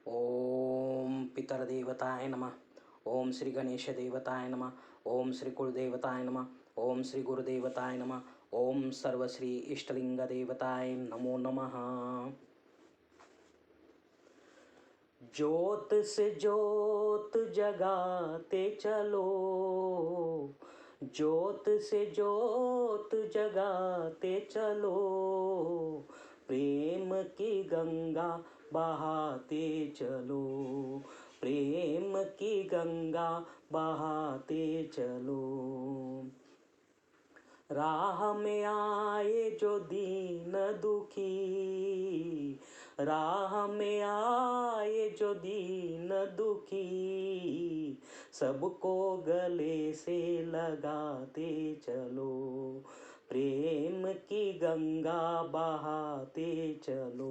ओम पितरदेवताय नमः. ओम श्री गणेश देवताय नमः. ओम श्री कुलदेवताय नमः. ओम श्री गुरुदेवताय नमः. ओम सर्वश्री इष्टलिंग देवताय नमो नमः. ज्योत से ज्योत जगाते चलो, ज्योत से ज्योत जगाते चलो, प्रेम की गंगा बहाते चलो, प्रेम की गंगा बहाते चलो. राह में आए जो दीन दुखी, राह में आए जो दीन दुखी, सबको गले से लगाते चलो, प्रेम की गंगा बहाते चलो.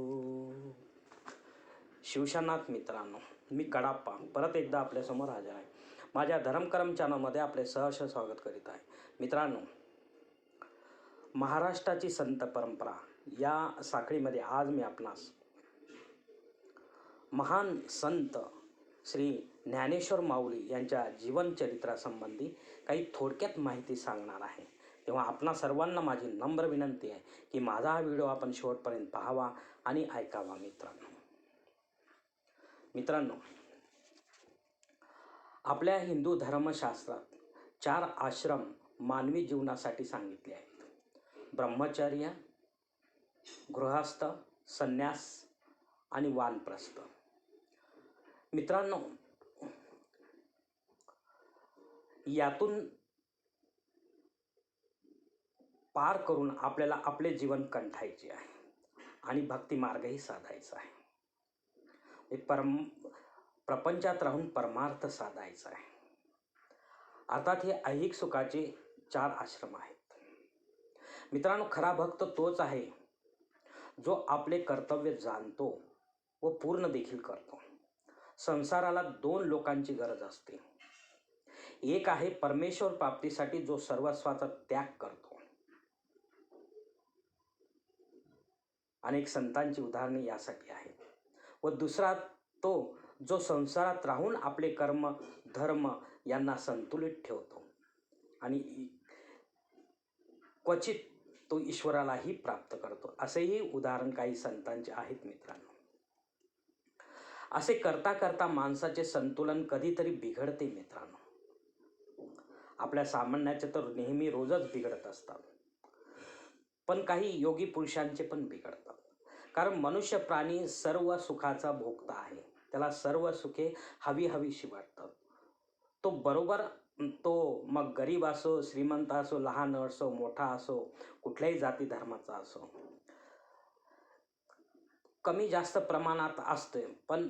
शिवशनाथ मित्रांनो, मी कडाप्पा परत एकदा आपल्यासमोर हजर आहे. माझ्या धर्मकरम चॅनलमध्ये आपले सहर्ष स्वागत करीत आहे. मित्रांनो, महाराष्ट्राची संत परंपरा या साखळीमध्ये आज मी आपणास महान संत श्री ज्ञानेश्वर माऊली यांच्या जीवनचरित्रासंबंधी काही थोडक्यात माहिती सांगणार आहे. तेव्हा आपणा सर्वांना माझी नम्र विनंती आहे की माझा हा व्हिडिओ आपण शेवटपर्यंत पाहावा आणि ऐकावा. मित्रांनो, आपल्या हिंदू धर्मशास्त्रात 4 आश्रम मानवी जीवनासाठी सांगितले आहेत: ब्रह्मचर्य, गृहस्थ, संन्यास आणि वानप्रस्थ. मित्रांनो, यातून पार करून आपल्याला आपले जीवन कंठायचे आहे आणि भक्ती मार्गही साधायचा आहे. प्रपंचात राहून परमार्थ साधायचा आहे. अर्थात हे ऐहिक सुखाचे 4 आश्रम आहेत. मित्रांनो, खरा भक्त तोच आहे जो आपले कर्तव्य जाणतो व पूर्ण देखील करतो. संसाराला 2 लोकांची गरज असते. एक आहे परमेश्वर प्राप्तीसाठी जो सर्वस्वाचा त्याग करतो. अनेक संतांची उदाहरणे यासाठी आहेत. व दुसरा तो जो संसारात राहून आपले कर्म धर्म यांना संतुलित ठेवतो आणि क्वचित तो ईश्वरालाही प्राप्त करतो. असेही उदाहरण काही संतांचे आहेत. मित्रांनो, असे करता करता माणसाचे संतुलन कधीतरी बिघडते. मित्रांनो, आपल्या सामान्याचे तर नेहमी रोजच बिघडत असतात, पण काही योगी पुरुषांचे पण बिघडतात. कारण मनुष्य प्राणी सर्व सुखाचा भोगता आहे. त्याला सर्व सुखे हवी हवीशी वाटतात. तो बरोबर तो मग गरीब असो, श्रीमंत असो, लहान असो, मोठा असो, कुठल्याही जाती धर्माचा असो, कमी जास्त प्रमाणात असते पण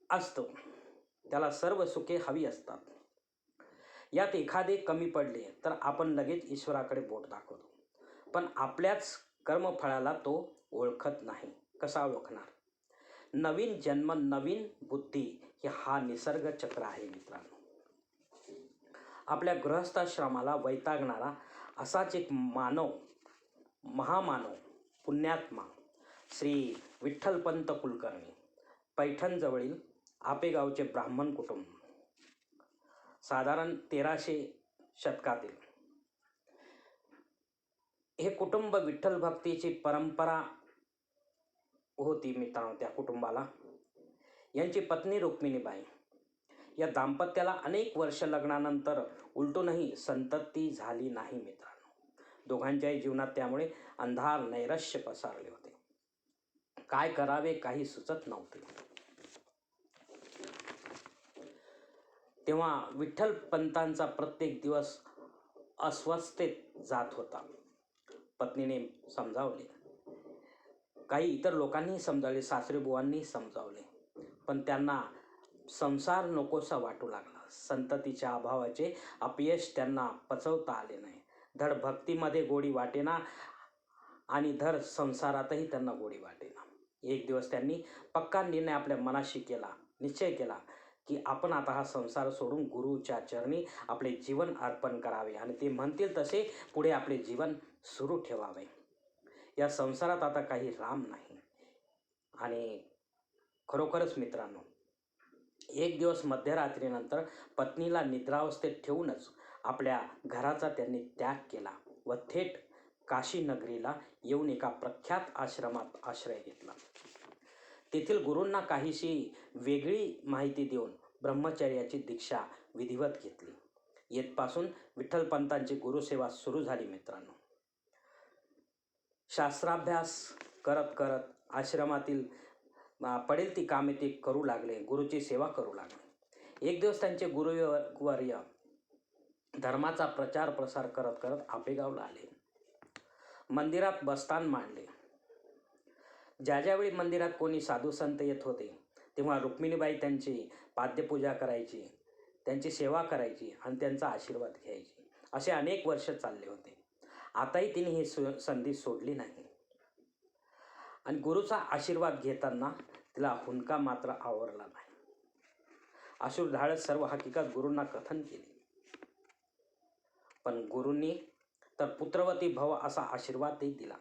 असतो. त्याला सर्व सुखे हवी असतात. यात एखादे कमी पडले तर आपण लगेच ईश्वराकडे बोट दाखवतो, पण आपल्याच कर्मफळाला तो ओळखत नाही. कसा ओळखणार? नवीन जन्म, नवीन बुद्धी हे हा निसर्ग चक्र आहे. मित्रांनो, आपल्या गृहस्थाश्रमाला वैतागणारा असाच एक मानव, महामानव, पुण्यात्मा श्री विठ्ठलपंत कुलकर्णी, पैठणजवळील आपेगावचे ब्राह्मण कुटुंब, साधारण 1300 शतकातील हे कुटुंब विठ्ठल भक्तीची परंपरा होती. मित्रांनो, त्या कुटुंबाला यांची पत्नी रुक्मिणीबाई, या दाम्पत्याला अनेक वर्ष लग्नानंतर उलटूनही संतती झाली नाही. मित्रांनो, दोघांच्याही जीवनात त्यामुळे अंधार नैराश्य पसरले होते. काय करावे काही सुचत नव्हते. तेव्हा विठ्ठलपंतांचा प्रत्येक दिवस अस्वस्थतेत जात होता. पत्नीने समजावले, काही इतर लोकांनी समजावले, सासरेबुवांनी समजावले, पण त्यांना संसार नकोसा वाटू लागला. संततीच्या अभावाचे अपयश त्यांना पचवता आले नाही. धड भक्तीमध्ये गोडी वाटेना आणि धड संसारातही त्यांना गोडी वाटेना. एक दिवस त्यांनी पक्का निर्णय आपल्या मनाशी निश्चय केला की आपण आता हा संसार सोडून गुरुच्या चरणी आपले जीवन अर्पण करावे आणि ते म्हणतील तसे पुढे आपले जीवन सुरू ठेवावे. या संसारात आता काही राम नाही. आणि खरोखरच मित्रांनो, एक दिवस मध्यरात्रीनंतर पत्नीला निद्रावस्थेत ठेवूनच आपल्या घराचा त्यांनी त्याग केला व थेट काशी नगरीला येऊन एका प्रख्यात आश्रमात आश्रय घेतला. तेथील गुरूंना काहीशी वेगळी माहिती देऊन ब्रह्मचर्याची दीक्षा विधिवत घेतली. येथपासून विठ्ठलपंतांची गुरुसेवा सुरू झाली. मित्रांनो, शास्त्राभ्यास करत करत आश्रमातील पडेल ती कामे ते करू लागले. गुरुची सेवा करू लागले. एक दिवस त्यांचे गुरुवर्य धर्माचा प्रचार प्रसार करत करत आपेगावला आले. मंदिरात बस्तान मांडले. ज्यावेळी मंदिरात कोणी साधू संत येत होते तेव्हा रुक्मिणीबाई त्यांची पाद्यपूजा करायची, त्यांची सेवा करायची आणि त्यांचा आशीर्वाद घ्यायची. असे अनेक वर्ष चालले होते. आताही तिने ही संधी सोडली नाही आणि गुरुचा आशीर्वाद घेताना तिला हुंदका मात्र आवरला नाही. अश्रू ढाळत सर्व हकीकत गुरूंना कथन केली. पण गुरूंनी तर पुत्रवती भव असा आशीर्वादही दिला.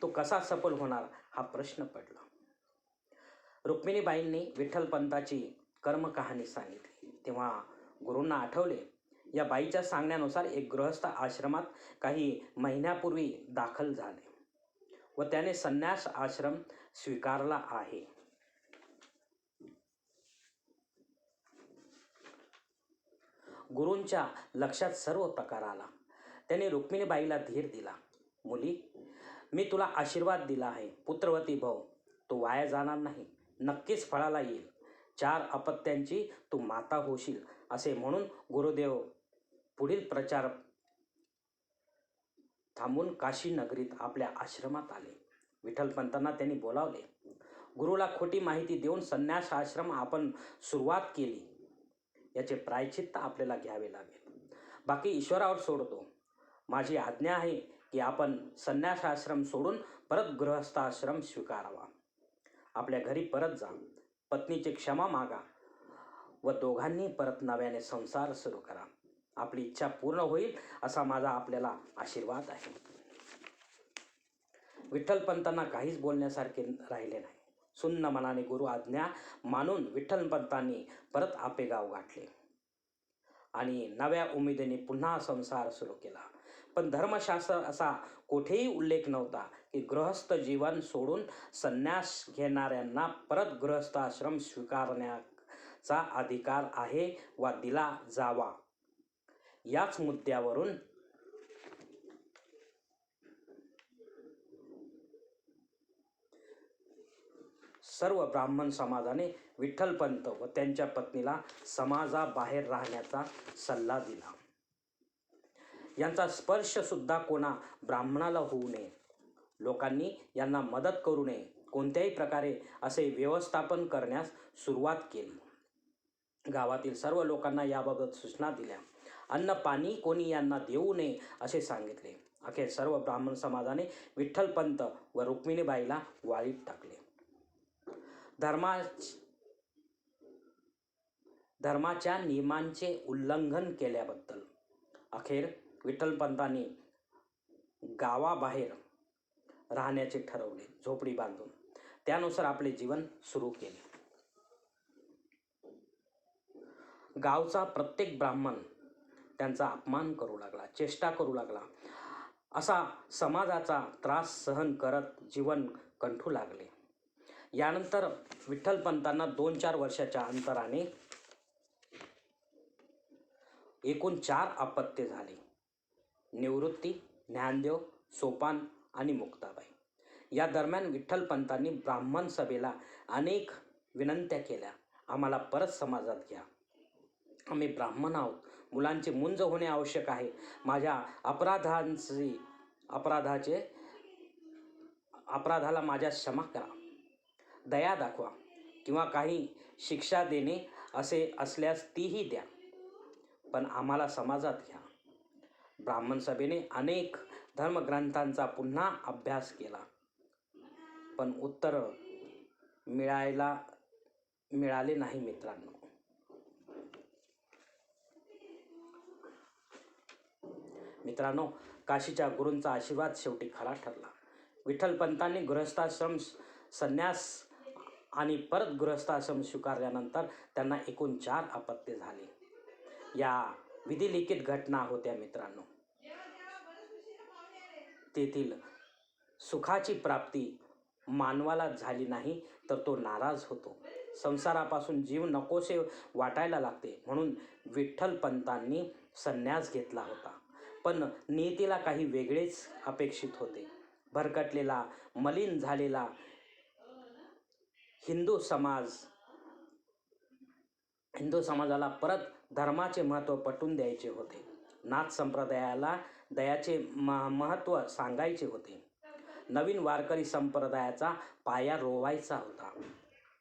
तो कसा सफल होणार हा प्रश्न पडला. रुक्मिणीबाईंनी विठ्ठलपंताची कर्मकहाणी सांगितली. तेव्हा गुरूंना आठवले, या बाईच्या सांगण्यानुसार एक गृहस्थ आश्रमात काही महिन्यापूर्वी दाखल झाले व त्याने संन्यास आश्रम स्वीकारला आहे. गुरूंच्या लक्षात सर्व प्रकार आला. त्याने रुक्मिणीबाईला धीर दिला. मुली, मी तुला आशीर्वाद दिला आहे. पुत्रवती भव. तो वाया जाणार नाही, नक्कीच फळाला येईल. 4 अपत्यांची तू माता होशील असे म्हणून गुरुदेव पुढील प्रचार थांबून काशी नगरीत आपल्या आश्रमात आले. विठ्ठलपंतांना त्यांनी बोलावले. गुरुला खोटी माहिती देऊन संन्यास आश्रम आपण सुरुवात केली, याचे प्रायश्चित्त आपल्याला घ्यावे लागेल. बाकी ईश्वरावर सोडतो. माझी आज्ञा आहे की आपण संन्यास आश्रम सोडून परत गृहस्थ आश्रम स्वीकारावा. आपल्या घरी परत जा, पत्नीची क्षमा मागा व दोघांनी परत नव्याने संसार सुरू करा. आपली इच्छा पूर्ण होईल असा माझा आपल्याला आशीर्वाद आहे. विठ्ठलपंतांना काहीच बोलण्यासारखे राहिले नाही. सुन्न मनाने गुरु आज्ञा मानून विठ्ठलपंतांनी परत आपेगाव गाठले आणि नव्या उमेदीने पुन्हा संसार सुरू केला. पण धर्मशास्त्र असा कोठेही उल्लेख नव्हता की गृहस्थ जीवन सोडून संन्यास घेणाऱ्यांना परत गृहस्थ आश्रम स्वीकारण्याचा अधिकार आहे वा दिला जावा. याच मुद्द्यावरून सर्व ब्राह्मण समाजाने विठ्ठलपंत व त्यांच्या पत्नीला समाजाबाहेर राहण्याचा सल्ला दिला. यांचा स्पर्श सुद्धा कोणा ब्राह्मणाला होऊ नये. लोकांनी यांना मदत करू नये. कोणत्याही प्रकारे असे व्यवस्थापन करण्यास सुरुवात केली. गावातील सर्व लोकांना याबाबत सूचना दिल्या. अन्न पाणी कोणी यांना देऊ नये असे सांगितले. अखेर सर्व ब्राह्मण समाजाने विठ्ठलपंत व रुक्मिणीबाईला वाळीत टाकले. धर्माच्या नियमांचे उल्लंघन केल्याबद्दल अखेर विठ्ठलपंतांनी गावाबाहेर राहण्याचे ठरवले, झोपडी बांधून. त्यानुसार आपले जीवन सुरू केले. गावचा प्रत्येक ब्राह्मण त्यांचा अपमान करू लागला, चेष्टा करू लागला. असा समाजाचा त्रास सहन करत जीवन कंठू लागले. यानंतर विठ्ठलपंतांना 2-4 वर्षाच्या अंतराने एकूण 4 अपत्ये झाली. निवृत्ती, ज्ञानदेव, सोपान आणि मुक्ताबाई. या दरम्यान विठ्ठलपंतांनी ब्राह्मण सभेला अनेक विनंत्या केल्या. आम्हाला परत समाजात घ्या. आम्ही ब्राह्मण आहोत. मुलांची मुंज होणे आवश्यक आहे. माझ्या अपराधाला माझ्या क्षमा करा. दया दाखवा किंवा काही शिक्षा देणे असे असल्यास तीही द्या, पण आम्हाला समाजात घ्या. ब्राह्मण सभेने अनेक धर्मग्रंथांचा पुन्हा अभ्यास केला, पण उत्तर मिळाले नाही. मित्रांनो, काशीच्या गुरूंचा आशीर्वाद शेवटी खरा ठरला. विठ्ठलपंतांनी गृहस्थाश्रम संन्यास आणि परत गृहस्थाश्रम स्वीकारल्यानंतर त्यांना एकूण 4 अपत्ये झाली. या विधिलिखित घटना होत्या मित्रांनो. तेथील सुखाची प्राप्ती मानवाला झाली नाही तर तो नाराज होतो. संसारापासून जीव नकोसे वाटायला लागते. म्हणून विठ्ठलपंतांनी संन्यास घेतला होता. पण नियतीला काही वेगळेच अपेक्षित होते. भरकटलेला, मलिन झालेला हिंदू समाजाला परत धर्माचे महत्त्व पटवून द्यायचे होते. नाथ संप्रदायाला दयाचे महत्त्व सांगायचे होते. नवीन वारकरी संप्रदायाचा पाया रोवायचा होता.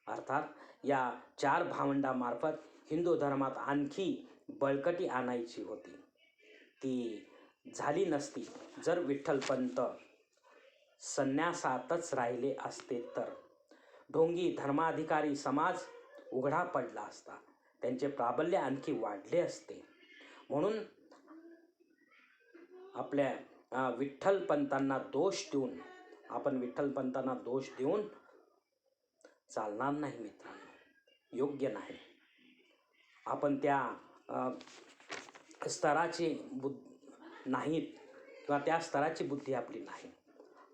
अर्थात या 4 भावंडांमार्फत हिंदू धर्मात आणखी बळकटी आणायची होती. ती झाली नसती जर विठ्ठलपंत संन्यासातच राहिले असते तर. ढोंगी धर्माधिकारी समाज उघडा पडला असता. त्यांचे प्राबल्य आणखी वाढले असते. म्हणून आपल्या विठ्ठलपंतांना दोष देऊन चालणार नाही मित्रांनो, योग्य नाही. आपण त्या स्तराची नाहीत किंवा त्या स्तराची बुद्धी आपली नाही.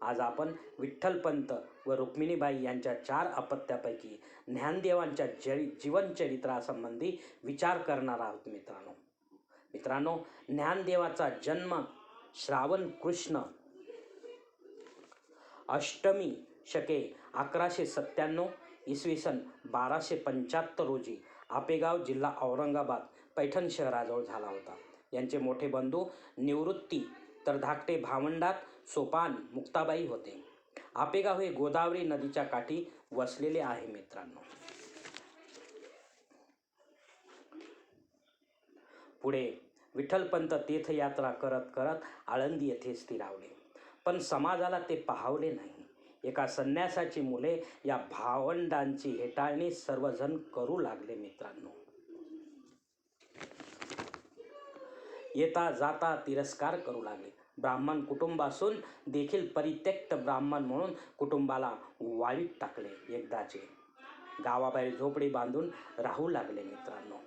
आज आपण विठ्ठलपंत व रुक्मिणीबाई यांच्या 4 अपत्यापैकी ज्ञानदेवांच्या जीवनचरित्रासंबंधी विचार करणार आहोत मित्रांनो. ज्ञानदेवाचा जन्म श्रावण कृष्ण अष्टमी शके 1197 इसवी सन 1275 रोजी आपेगाव, जिल्हा औरंगाबाद, पैठण शहराजवळ झाला होता. यांचे मोठे बंधू निवृत्ती तर धाकटे भावंडात सोपान मुक्ताबाई होते. आपेगाव हे गोदावरी नदीच्या काठी वसलेले आहे मित्रांनो. पुढे विठ्ठलपंत तीर्थयात्रा करत करत आळंदी येथे स्थिरावले. पण समाजाला ते पाहवले नाही. एका संन्यासाची मुले या भावंडांची हेटाळणी सर्वजण करू लागले मित्रांनो. येता जाता तिरस्कार करू लागले. ब्राह्मण कुटुंबासून देखील परित्यक्त ब्राह्मण म्हणून कुटुंबाला वाळीत टाकले. एकदाचे गावाबाहेर झोपडी बांधून राहू लागले मित्रांनो.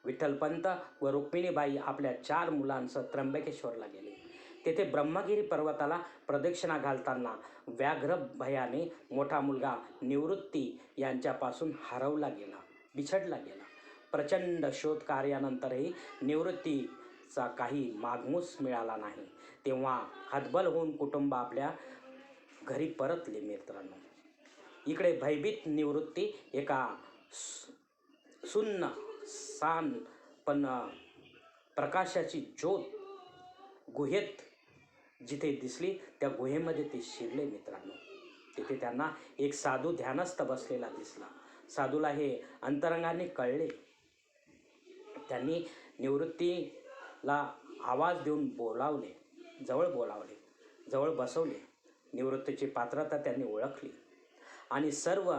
विठ्ठलपंत व रुक्मिणीबाई आपल्या 4 मुलांसह त्र्यंबकेश्वरला गेले. तेथे ब्रह्मगिरी पर्वताला प्रदक्षिणा घालताना व्याघ्र भयाने मोठा मुलगा निवृत्ती यांच्यापासून बिछडला गेला. प्रचंड शोध कार्यानंतरही निवृत्तीचा काही मागमूस मिळाला नाही. तेव्हा हतबल होऊन कुटुंब आपल्या घरी परतले मित्रांनो. इकडे भयभीत निवृत्ती एका सुन्न-सान पण प्रकाशाची ज्योत गुहेत जिथे दिसली त्या गुहेमध्ये ते शिरले मित्रांनो. तिथे त्यांना एक साधू ध्यानस्थ बसलेला दिसला. साधूला हे अंतरंगाने कळले. त्यांनी निवृत्तीला आवाज देऊन जवळ बसवले. निवृत्तीची पात्रता त्यांनी ओळखली आणि सर्व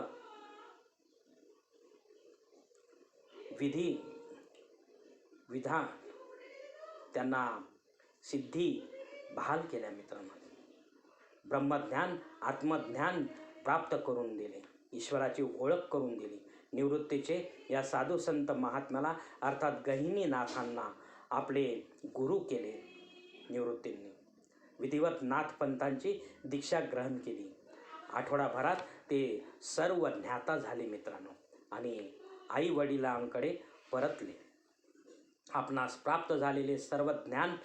विधान त्यांना सिद्धी बहाल केल्या मित्रांनो. ब्रह्मज्ञान, आत्मज्ञान प्राप्त करून दिले. ईश्वराची ओळख करून दिली. निवृत्तीचे या साधू संत महात्म्याला अर्थात गहिनीनाथांना आपले गुरु केले. निवृत्तींनी विधिवत नाथपंथांची दीक्षा ग्रहण केली. आठवडाभरात ते सर्व ज्ञाता झाले मित्रांनो आणि आई वडिलांकडे परतले. आपणास प्राप्त झालेले सर्व ज्ञान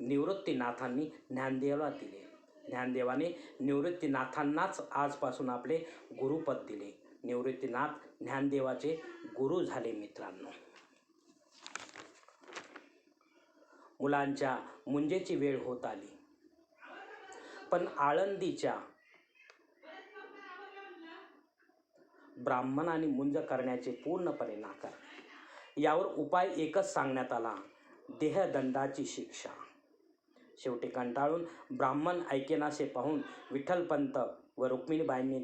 निवृत्तीनाथांनी ज्ञानदेवाला दिले. ज्ञानदेवाने निवृत्तीनाथांनाच आजपासून आपले गुरुपद दिले. निवृत्तीनाथ ज्ञानदेवाचे गुरु झाले मित्रांनो. मुलांच्या मुंजेची वेळ होत आली. पण आळंदीच्या ब्राह्मणांनी मुंज करण्याचे पूर्णपणे नाकारले. यावर उपाय एकच सांगण्यात आला, देहदंडाची शिक्षा. शेवटी कंटाळून ब्राह्मण ऐकेनासे पाहून विठ्ठलपंत व रुक्मिणीबाई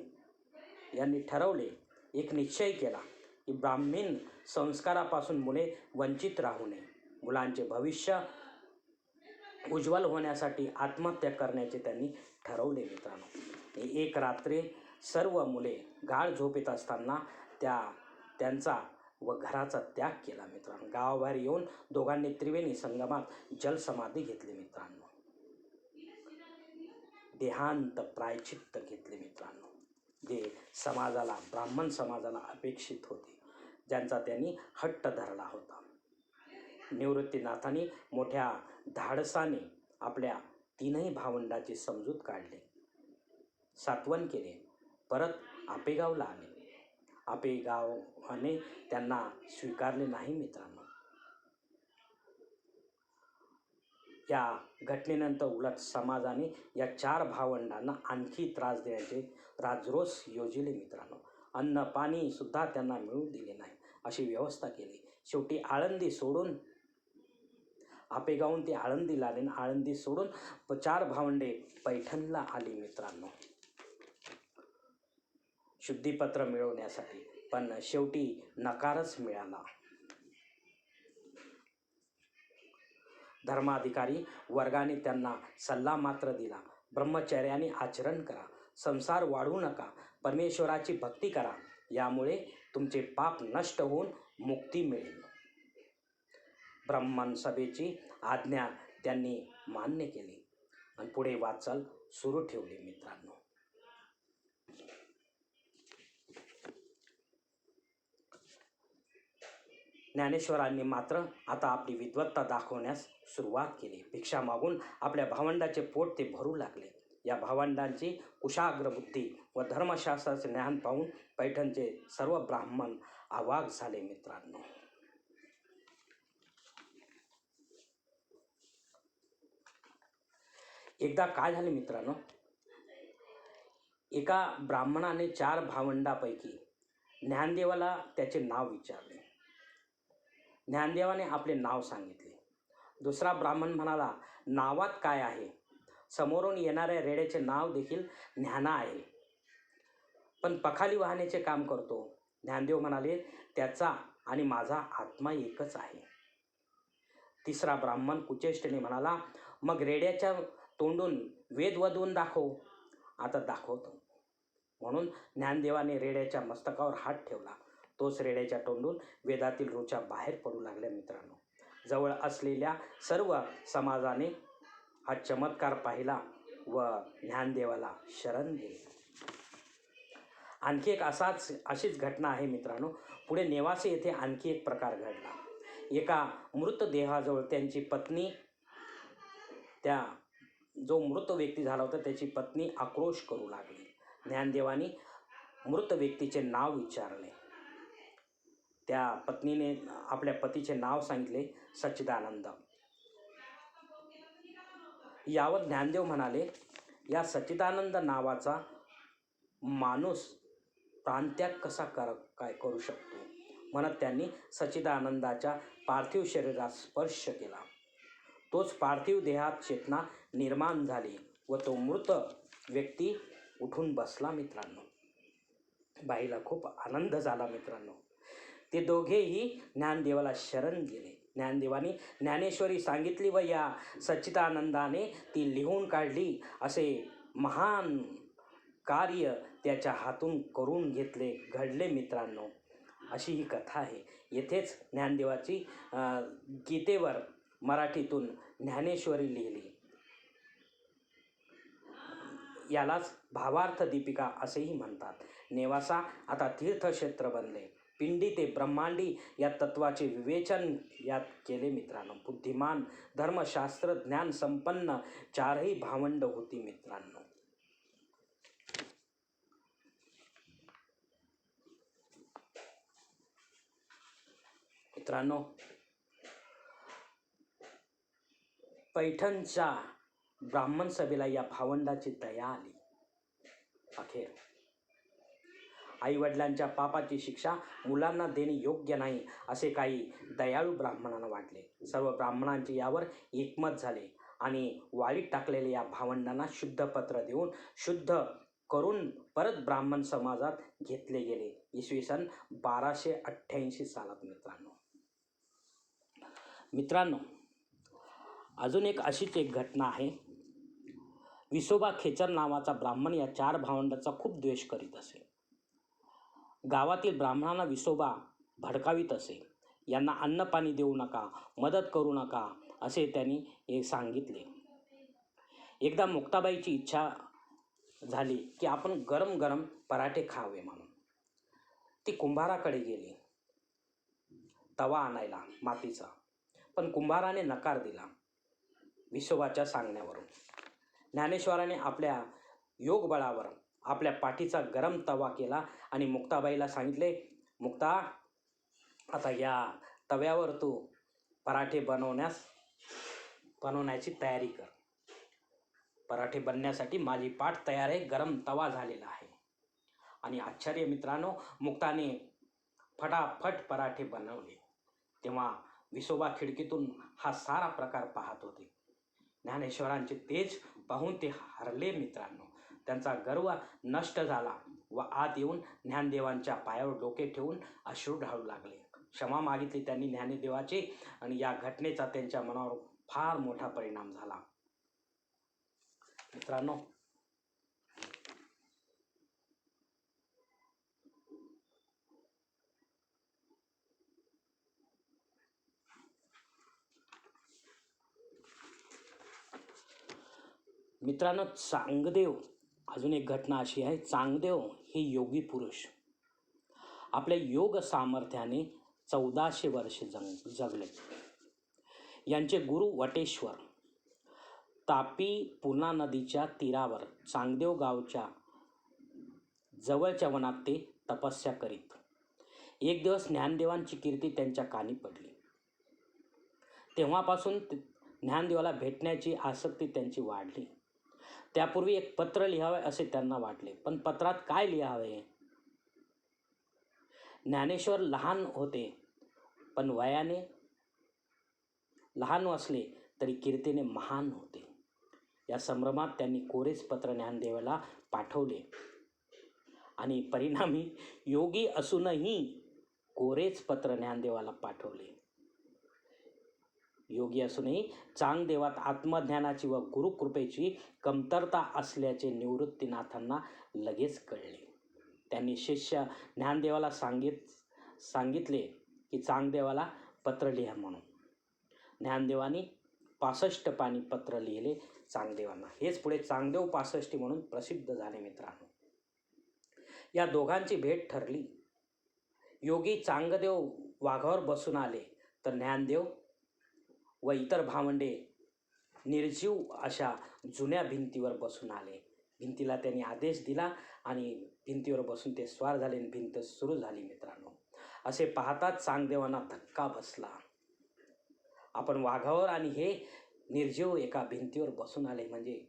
यांनी ठरवले, एक निश्चय केला की ब्राह्मण संस्कारापासून मुले वंचित राहू नये. मुलांचे भविष्य उज्ज्वल होण्यासाठी आत्महत्या करण्याचे त्यांनी ठरवले मित्रांनो. एक रात्री सर्व मुले गाढ झोपेत असताना त्यांचा व घराचा त्याग केला मित्रांनो. गावाबाहेर येऊन दोघांनी त्रिवेणी संगमात जलसमाधी घेतली मित्रांनो. देहांत प्रायचित्त घेतले मित्रांनो, जे समाजाला, ब्राह्मण समाजाला अपेक्षित होते, ज्यांचा त्यांनी हट्ट धरला होता. निवृत्तीनाथांनी मोठ्या धाडसाने आपल्या तीनही भावंडाची समजूत काढली, सात्वन केले, परत आपेगावला आले. आपेगावाने त्यांना स्वीकारले नाही मित्रांनो. या घटनेनंतर उलट समाजाने या 4 भावंडांना आणखी त्रास देण्याचे राजरोस योजिले मित्रांनो. अन्न पाणी सुद्धा त्यांना मिळू दिले नाही, अशी व्यवस्था केली. शेवटी आळंदी सोडून, आपेगावून ते आळंदीला आले. आळंदी सोडून 4 भावंडे पैठणला आली मित्रांनो, शुद्धीपत्र मिळवण्यासाठी. पण शेवटी नकारच मिळाला. धर्माधिकारी वर्गाने त्यांना सल्ला मात्र दिला, ब्रह्मचर्याने आचरण करा, संसार वाढवू नका, परमेश्वराची भक्ती करा, यामुळे तुमचे पाप नष्ट होऊन मुक्ती मिळेल. ब्राह्मण सभेची आज्ञा त्यांनी मान्य केली आणि पुढे वाटचाल सुरू ठेवली मित्रांनो. ज्ञानेश्वरांनी मात्र आता आपली विद्वत्ता दाखवण्यास सुरुवात केली. भिक्षा मागून आपल्या भावंडाचे पोट ते भरू लागले. या भावंडांची कुशाग्र बुद्धी व धर्मशास्त्राचे ज्ञान पाहून पैठणचे सर्व ब्राह्मण अवाक झाले मित्रांनो. एकदा काय झाले मित्रांनो, एका ब्राह्मणाने 4 भावंडापैकी ज्ञानदेवाला त्याचे नाव विचारले. ज्ञानदेवाने आपले नाव सांगितले. दुसरा ब्राह्मण म्हणाला, नावात काय आहे? समोरून येणाऱ्या रेड्याचे नाव देखील ज्ञाना आहे, पण पखाली वाहण्याचे काम करतो. ज्ञानदेव म्हणाले, त्याचा आणि माझा आत्मा एकच आहे. तिसरा ब्राह्मण कुचेष्टेने म्हणाला, मग रेड्याच्या तोंडून वेद वदवून दाखव. आता दाखवतो. म्हणून ज्ञानदेवाने रेड्याच्या मस्तकावर हात ठेवला. तोच रेड्याच्या तोंडून वेदातील ऋचा बाहेर पडू लागल्या मित्रांनो. जवळ असलेल्या सर्व समाजाने हा चमत्कार पाहिला व ज्ञानदेवाला शरण गेले. आणखी एक अशीच घटना आहे मित्रांनो. पुढे नेवासे येथे आणखी एक प्रकार घडला. एका मृतदेहाजवळ त्यांची पत्नी, जो मृत व्यक्ती झाला होता त्याची पत्नी आक्रोश करू लागली. ज्ञानदेवानी मृत व्यक्तीचे नाव विचारले. त्या पत्नीने आपल्या पतीचे नाव सांगितले, सच्चिदानंद. यावर ज्ञानदेव म्हणाले, या सच्चिदानंद नावाचा माणूस प्राणत्याग कसा काय करू शकतो? म्हणत त्यांनी सच्चिदानंदाच्या पार्थिव शरीरात स्पर्श केला. तोच पार्थिव देहात चेतना निर्माण झाली व तो मृत व्यक्ती उठून बसला मित्रांनो. बाईला खूप आनंद झाला मित्रांनो. ते दोघेही ज्ञानदेवाला शरण गेले. ज्ञानदेवानी ज्ञानेश्वरी सांगितली व या सच्चिदानंदाने ती लिहून काढली. असे महान कार्य त्याच्या हातून करून घडले मित्रांनो. अशी ही कथा आहे. येथेच ज्ञानदेवाची गीतेवर मराठीतून ज्ञानेश्वरी लिहिली. यालाच भावार्थ दीपिका असेही म्हणतात. नेवासा आता तीर्थक्षेत्र बनले. पिंडी ते ब्रह्मांडी या तत्वाचे विवेचन यात केले मित्रांनो. बुद्धिमान, धर्मशास्त्र ज्ञान संपन्न 4ही भावंड होती मित्रांनो. पैठणच्या ब्राह्मण सभेला या भावंडाची दया आली. अखेर आईवडिलांच्या पापाची शिक्षा मुलांना देणे योग्य नाही असे काही दयाळू ब्राह्मणांना वाटले. सर्व ब्राह्मणांचे यावर एकमत झाले आणि वाळीत टाकलेल्या या भावंडांना शुद्ध पत्र देऊन शुद्ध करून परत ब्राह्मण समाजात घेतले गेले. इसवी सन 1288 सालात मित्रांनो. अजून एक अशीच एक घटना आहे. विसोबा खेचर नावाचा ब्राह्मण या 4 भावंडांचा खूप द्वेष करीत असे. गावातील ब्राह्मणांना विसोबा भडकावीत असे. यांना अन्न पाणी देऊ नका, मदत करू नका असे त्यांनी सांगितले. एकदा मुक्ताबाईची इच्छा झाली की आपण गरम गरम पराठे खावे म्हणून ती कुंभाराकडे गेली तवा आणायला मातीचा, पण कुंभाराने नकार दिला विसोबाच्या सांगण्यावरून. ज्ञानेश्वराने आपल्या योगबळावर आपल्या पाठीचा गरम तवा केला आणि मुक्ताबाईला सांगितले, मुक्ता, आता या तव्यावर तू पराठे बनवण्याची तयारी कर. पराठे बनण्यासाठी माझी पाठ तयार आहे, गरम तवा झालेला आहे. आणि आश्चर्य मित्रांनो, मुक्ताने फटाफट पराठे बनवले. तेव्हा विसोबा खिडकीतून हा सारा प्रकार पाहत होते. ज्ञानेश्वरांचे तेज पाहून ते हरले मित्रांनो. त्यांचा गर्व नष्ट झाला व आत येऊन ज्ञानदेवांच्या पायावर डोके ठेवून अश्रू ढाळू लागले. क्षमा मागितली त्यांनी ज्ञानदेवाचे आणि या घटनेचा त्यांच्या मनावर फार मोठा परिणाम झाला. मित्रांनो, चांगदेव, अजून एक घटना अशी आहे. चांगदेव हे योगी पुरुष आपल्या योग सामर्थ्याने 1400 वर्ष जगले. यांचे गुरु वटेश्वर तापी पूर्णा नदीच्या तीरावर चांगदेव गावच्या जवळच्या वनात ते तपस्या करीत. एक दिवस ज्ञानदेवांची कीर्ती त्यांच्या कानी पडली. तेव्हापासून ज्ञानदेवाला भेटण्याची आसक्ती त्यांची वाढली. त्यापूर्वी एक पत्र लिहावे असे त्यांना वाटले, पण पत्रात काय लिहावे? ज्ञानेश्वर लहान होते, पण वयाने लहान असले तरी कीर्तीने महान होते. या संभ्रमात त्यांनी कोरेच पत्र ज्ञानदेवाला पाठवले आणि परिणामी योगी असूनही कोरेच पत्र ज्ञानदेवाला पाठवले. योगी असूनही चांगदेवात आत्मज्ञानाची व गुरुकृपेची कमतरता असल्याचे निवृत्तीनाथांना लगेच कळले. त्यांनी शिष्य ज्ञानदेवाला सांगितले की चांगदेवाला पत्र लिहा म्हणून. ज्ञानदेवानी 65 पानी पत्र लिहिले चांगदेवांना. हेच पुढे चांगदेव 65 म्हणून प्रसिद्ध झाले. मित्रांनो, या दोघांची भेट ठरली. योगी चांगदेव वाघावर बसून आले तर ज्ञानदेव व इतर भावंडे निर्जीव अशा जुन्या भिंतीवर बसून आले. भिंतीला त्यांनी आदेश दिला आणि भिंतीवर बसून ते स्वार झाले आणि भिंत सुरू झाली. मित्रांनो, असे पाहताच चांगदेवांना धक्का बसला. आपण वाघावर आणि हे निर्जीव एका भिंतीवर बसून आले म्हणजे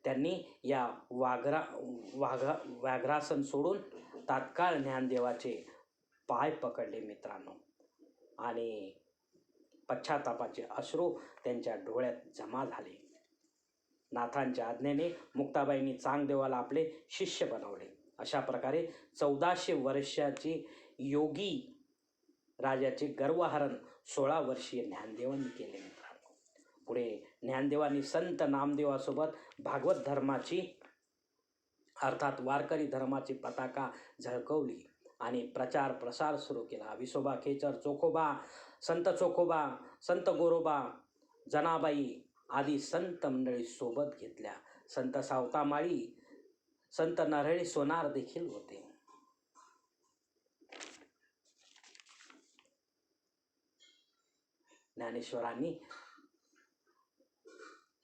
त्यांनी या व्याघ्रासन सोडून तात्काळ ज्ञानदेवाचे पाय पकडले. मित्रांनो, आणि पश्चातापाचे अश्रू त्यांच्या डोळ्यात जमा झाले. नाथांच्या आज्ञेने मुक्ताबाईंनी चांगदेवाला आपले शिष्य बनवले. अशा प्रकारे 1400 वर्षाचे योगी राजाचे गर्वहरण 16 वर्षीय ज्ञानदेवांनी केले. मित्रांनो, पुढे ज्ञानदेवांनी संत नामदेवासोबत भागवत धर्माची अर्थात वारकरी धर्माची पताका झळकवली आणि प्रचार प्रसार सुरू केला. विसोबा खेचर, चोखोबा, संत गोरोबा, जनाबाई आदी संत मंडळी सोबत घेतल्या. संत सावतामाळी, संत नरहरी सोनार देखील होते.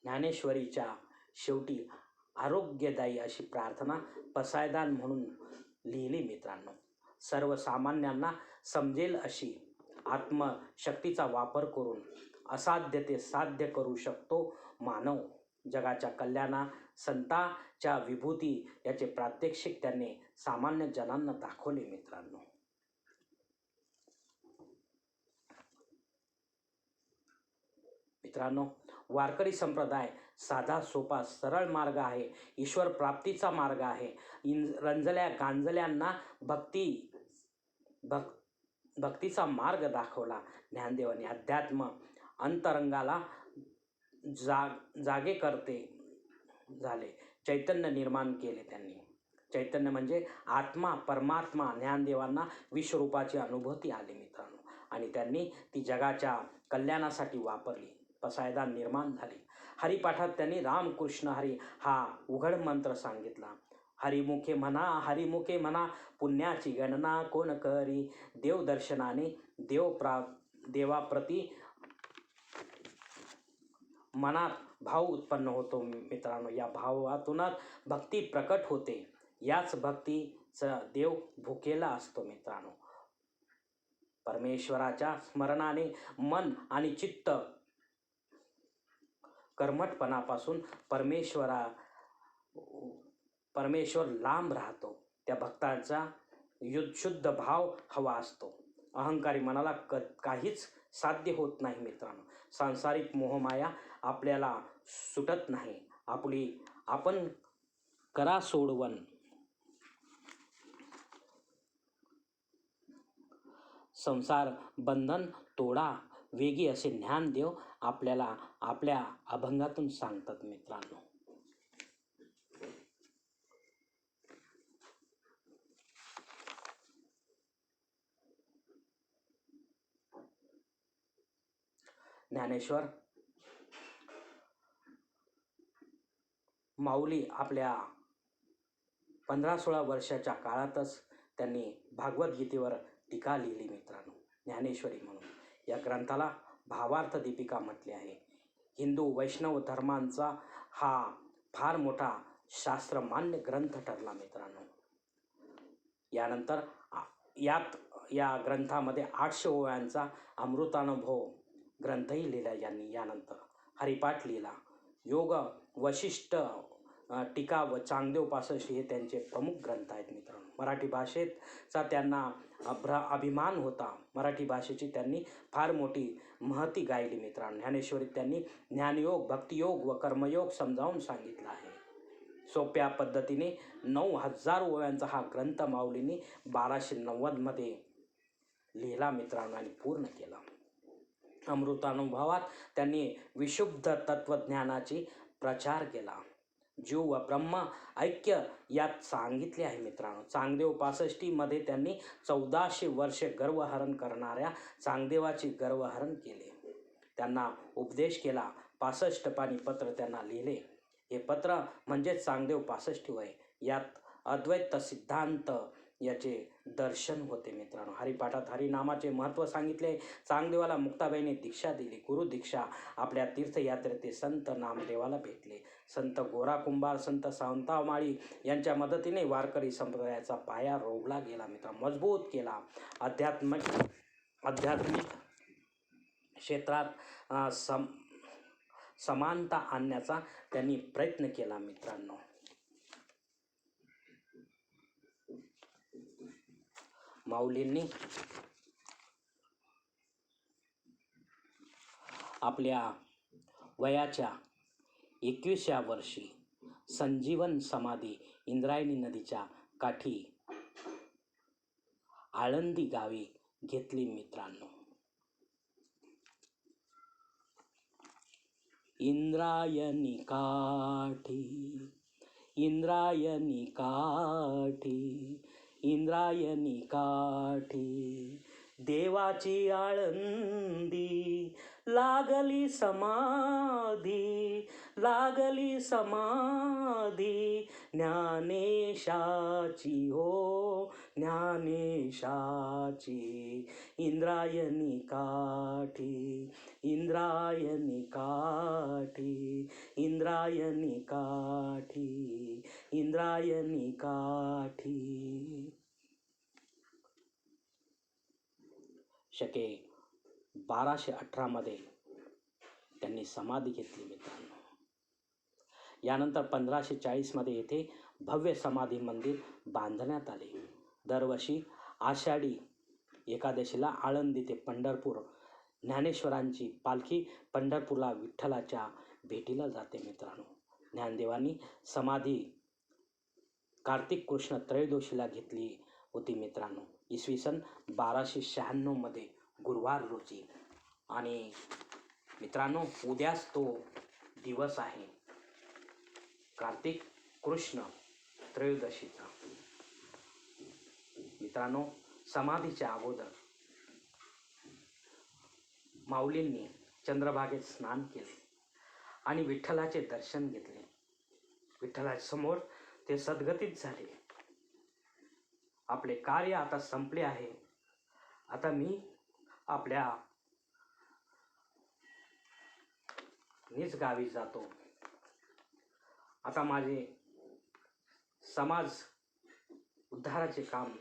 ज्ञानेश्वरीच्या शेवटी आरोग्यदायी अशी प्रार्थना पसायदान म्हणून लिहिली. मित्रांनो, सर्वसामान्यांना समजेल अशी आत्मशक्तीचा वापर करून असाध्य ते साध्य करू शकतो मानव. जगाच्या कल्याणा संतांच्या विभूती याचे प्रात्यक्षिक त्यांनी सामान्य जनांना दाखवले. मित्रांनो, वारकरी संप्रदाय साधा सोपा सरळ मार्ग आहे. ईश्वर प्राप्तीचा मार्ग आहे. रंजल्या गांजल्यांना भक्तीचा मार्ग दाखवला. ज्ञानदेवांनी अध्यात्म अंतरंगाला जागे करते झाले, चैतन्य निर्माण केले त्यांनी. चैतन्य म्हणजे आत्मा, परमात्मा, ज्ञानदेवांना विश्वरूपाची अनुभूती आली मित्रांनो, आणि त्यांनी ती जगाच्या कल्याणासाठी वापरली. पसायदान निर्माण झाली. हरिपाठात त्यांनी रामकृष्ण हरी हा उघड मंत्र सांगितला. हरिमुखे म्हणा, हरिमुखे म्हणा, पुण्याची गणना कोण करी. देवदर्शनाने देवाप्रती मनात भाव उत्पन्न होतो मित्रांनो. या भावातूनच भक्ती प्रकट होते. याच भक्तीचा देव भुकेला असतो मित्रांनो. परमेश्वराच्या स्मरणाने मन आणि चित्त कर्मठपणापासून परमेश्वर लांब राहतो. त्या भक्तांचा शुद्ध भाव हवा असतो. अहंकारी मनाला काहीच साध्य होत नाही मित्रांनो. सांसारिक मोहमाया आपल्याला सुटत नाही. आपण करा सोडवण. संसार बंधन तोडा वेगी असे ज्ञानदेव आपल्याला आपल्या अभंगातून सांगतात मित्रांनो. ज्ञानेश्वर माऊली आपल्या 15-16 वर्षाच्या काळातच त्यांनी भागवद्गीतेवर टीका लिहिली मित्रांनो, ज्ञानेश्वरी म्हणून. या ग्रंथाला भावार्थ दीपिका म्हटले आहे. हिंदू वैष्णव धर्मांचा हा फार मोठा शास्त्रमान्य ग्रंथ ठरला मित्रांनो. यानंतर या ग्रंथामध्ये 800 ओव्यांचा अमृतानुभव ग्रंथही लिहिला यांनी. यानंतर हरिपाठ लिहिला. योग वशिष्ठ टीका व चांगदेव 65 हे त्यांचे प्रमुख ग्रंथ आहेत मित्रांनो. मराठी भाषेचा त्यांना अभिमान होता. मराठी भाषेची त्यांनी फार मोठी महती गायली मित्रांनो. ज्ञानेश्वरीत त्यांनी ज्ञानयोग, भक्तियोग व कर्मयोग समजावून सांगितला आहे. सोप्या पद्धतीने 9000 ओव्यांचा हा ग्रंथ माऊलींनी 1290 लिहिला मित्रांनो आणि पूर्ण केला. अमृतानुभवात त्यांनी विशुद्ध तत्वज्ञानाची प्रचार केला. जीव व ब्रह्म ऐक्य यात सांगितले आहे मित्रांनो. चांगदेव 65 मध्ये त्यांनी 1400 वर्षे गर्वहरण करणाऱ्या चांगदेवाचे गर्वहरण केले. त्यांना उपदेश केला. 65 पानी पत्र त्यांना लिहिले. हे पत्र म्हणजेच चांगदेव 65 वय. यात अद्वैत सिद्धांत याचे दर्शन होते मित्रांनो. हरिपाठात हरिनामाचे महत्त्व सांगितले. चांगदेवाला मुक्ताबाईने दीक्षा दिली. गुरु दीक्षा. आपल्या तीर्थयात्रेत ते संत नामदेवाला भेटले. संत गोरा कुंभार, संत सावंतमाळी यांच्या मदतीने वारकरी संप्रदायाचा पाया रोवला गेला मित्रांनो, मजबूत केला. आध्यात्मिक क्षेत्रात समानता आणण्याचा त्यांनी प्रयत्न केला मित्रांनो. माऊलींनी आपल्या वयाच्या 21व्या वर्षी संजीवन समाधी इंद्रायणी नदीच्या काठी आळंदी गावी घेतली मित्रांनो. इंद्रायणी काठी, इंद्रायणी काठी, इंद्रायणी काठी, देवाची आळंदी लागली समाधी, लागली समाधी ज्ञानेशाची हो, ज्ञानेशाची. इंद्रायणी काठी, इंद्रायणी काठी, इंद्रायणी काठी, इंद्रायणी काठी. शके 1218 मध्ये त्यांनी समाधी घेतली मित्रांनो. यानंतर 1540 मध्ये येथे भव्य समाधी मंदिर बांधण्यात आले. दरवर्षी आषाढी एकादशीला आळंदी ते पंढरपूर ज्ञानेश्वरांची पालखी पंढरपूरला विठ्ठलाच्या भेटीला जाते मित्रांनो. ज्ञानदेवांनी समाधी कार्तिक कृष्ण त्रयोदशीला घेतली होती मित्रांनो, इसवी सन 1296 मध्ये गुरुवार रोजी. आणि मित्रांनो, उद्याच तो दिवस आहे. कार्तिक कृष्ण त्रयोदशीचा. मित्रांनो, समाधीच्या अगोदर माऊलींनी चंद्रभागेत स्नान केले आणि विठ्ठलाचे दर्शन घेतले. विठ्ठलाच्या समोर ते सद्गतीत झाले. आपले कार्य आता संपले आहे. आता मी आपल्या निज गावी जातो. आता माझे समाज उद्धाराचे काम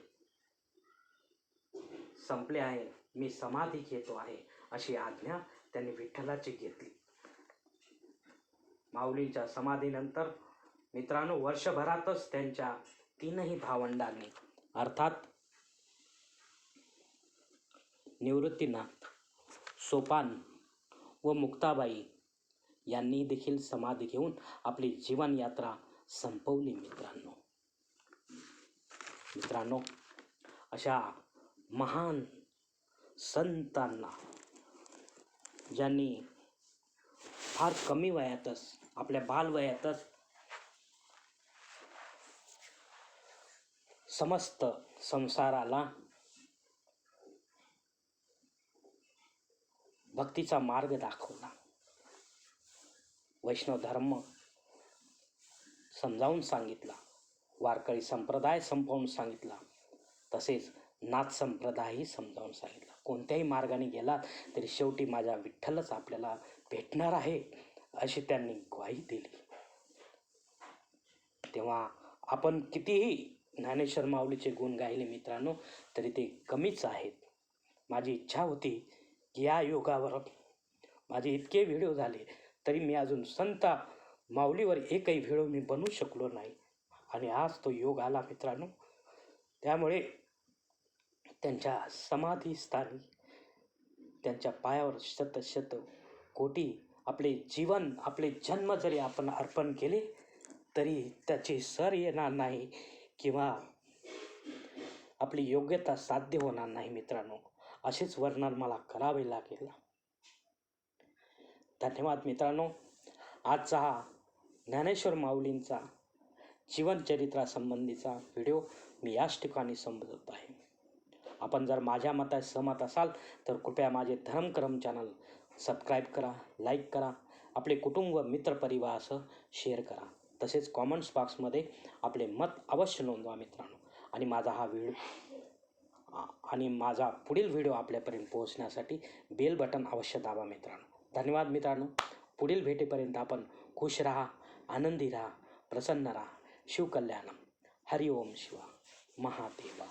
संपले आहे. मी समाधी घेतो आहे, अशी आज्ञा त्यांनी विठ्ठलाची घेतली. माऊलींच्या समाधीनंतर मित्रांनो, वर्षभरातच त्यांच्या तीनही भावंडांनी अर्थात निवृत्तीनाथ, सोपान व मुक्ताबाई यांनी देखील समाधी घेऊन आपली जीवन यात्रा संपवली. मित्रांनो, अशा महान संतांना, ज्यांनी फार कमी वयातच, आपल्या बालवयातच समस्त संसाराला भक्तीचा मार्ग दाखवला, वैष्णव धर्म समजावून सांगितला, वारकरी संप्रदाय संपवून सांगितला, तसेच नाथ संप्रदायही समजावून सांगितला. कोणत्याही मार्गाने गेलात तरी शेवटी माझा विठ्ठलच आपल्याला भेटणार आहे, अशी त्यांनी ग्वाही दिली. तेव्हा आपण कितीही ज्ञानेश्वर माऊलीचे गुण गायले मित्रांनो, तरी ते कमीच आहेत. माझी इच्छा होती की या योगावर माझे इतके व्हिडिओ झाले तरी मी अजून संत माऊलीवर एकही व्हिडिओ मी बनवू शकलो नाही, आणि आज तो योग आला मित्रांनो. त्यामुळे त्यांच्या समाधीस्थानी, त्यांच्या पायावर शत कोटी आपले जीवन, आपले जन्म जरी आपण अर्पण केले तरी त्याची सर येणार नाही किंवा आपली योग्यता साध्य होणार नाही मित्रांनो. असेच वर्णन मला करावे लागेल. धन्यवाद मित्रांनो. आजचा हा ज्ञानेश्वर माऊलींचा जीवनचरित्रासंबंधीचा व्हिडिओ मी याच ठिकाणी संपवत आहे. आपण जर माझ्या मतास सहमत असाल तर कृपया माझे धर्मक्रम चॅनल सबस्क्राईब करा, लाईक करा, आपले कुटुंब मित्रपरिवारासह शेअर करा. तसेच कॉमेंट्स बॉक्समध्ये आपले मत अवश्य नोंदवा मित्रांनो. आणि माझा पुढील व्हिडिओ आपल्यापर्यंत पोहोचण्यासाठी बेल बटन अवश्य दाबा मित्रांनो. धन्यवाद मित्रांनो. पुढील भेटीपर्यंत आपण खुश राहा, आनंदी राहा, प्रसन्न राहा. शिवकल्याणम. हरिओम शिवा महादेवा.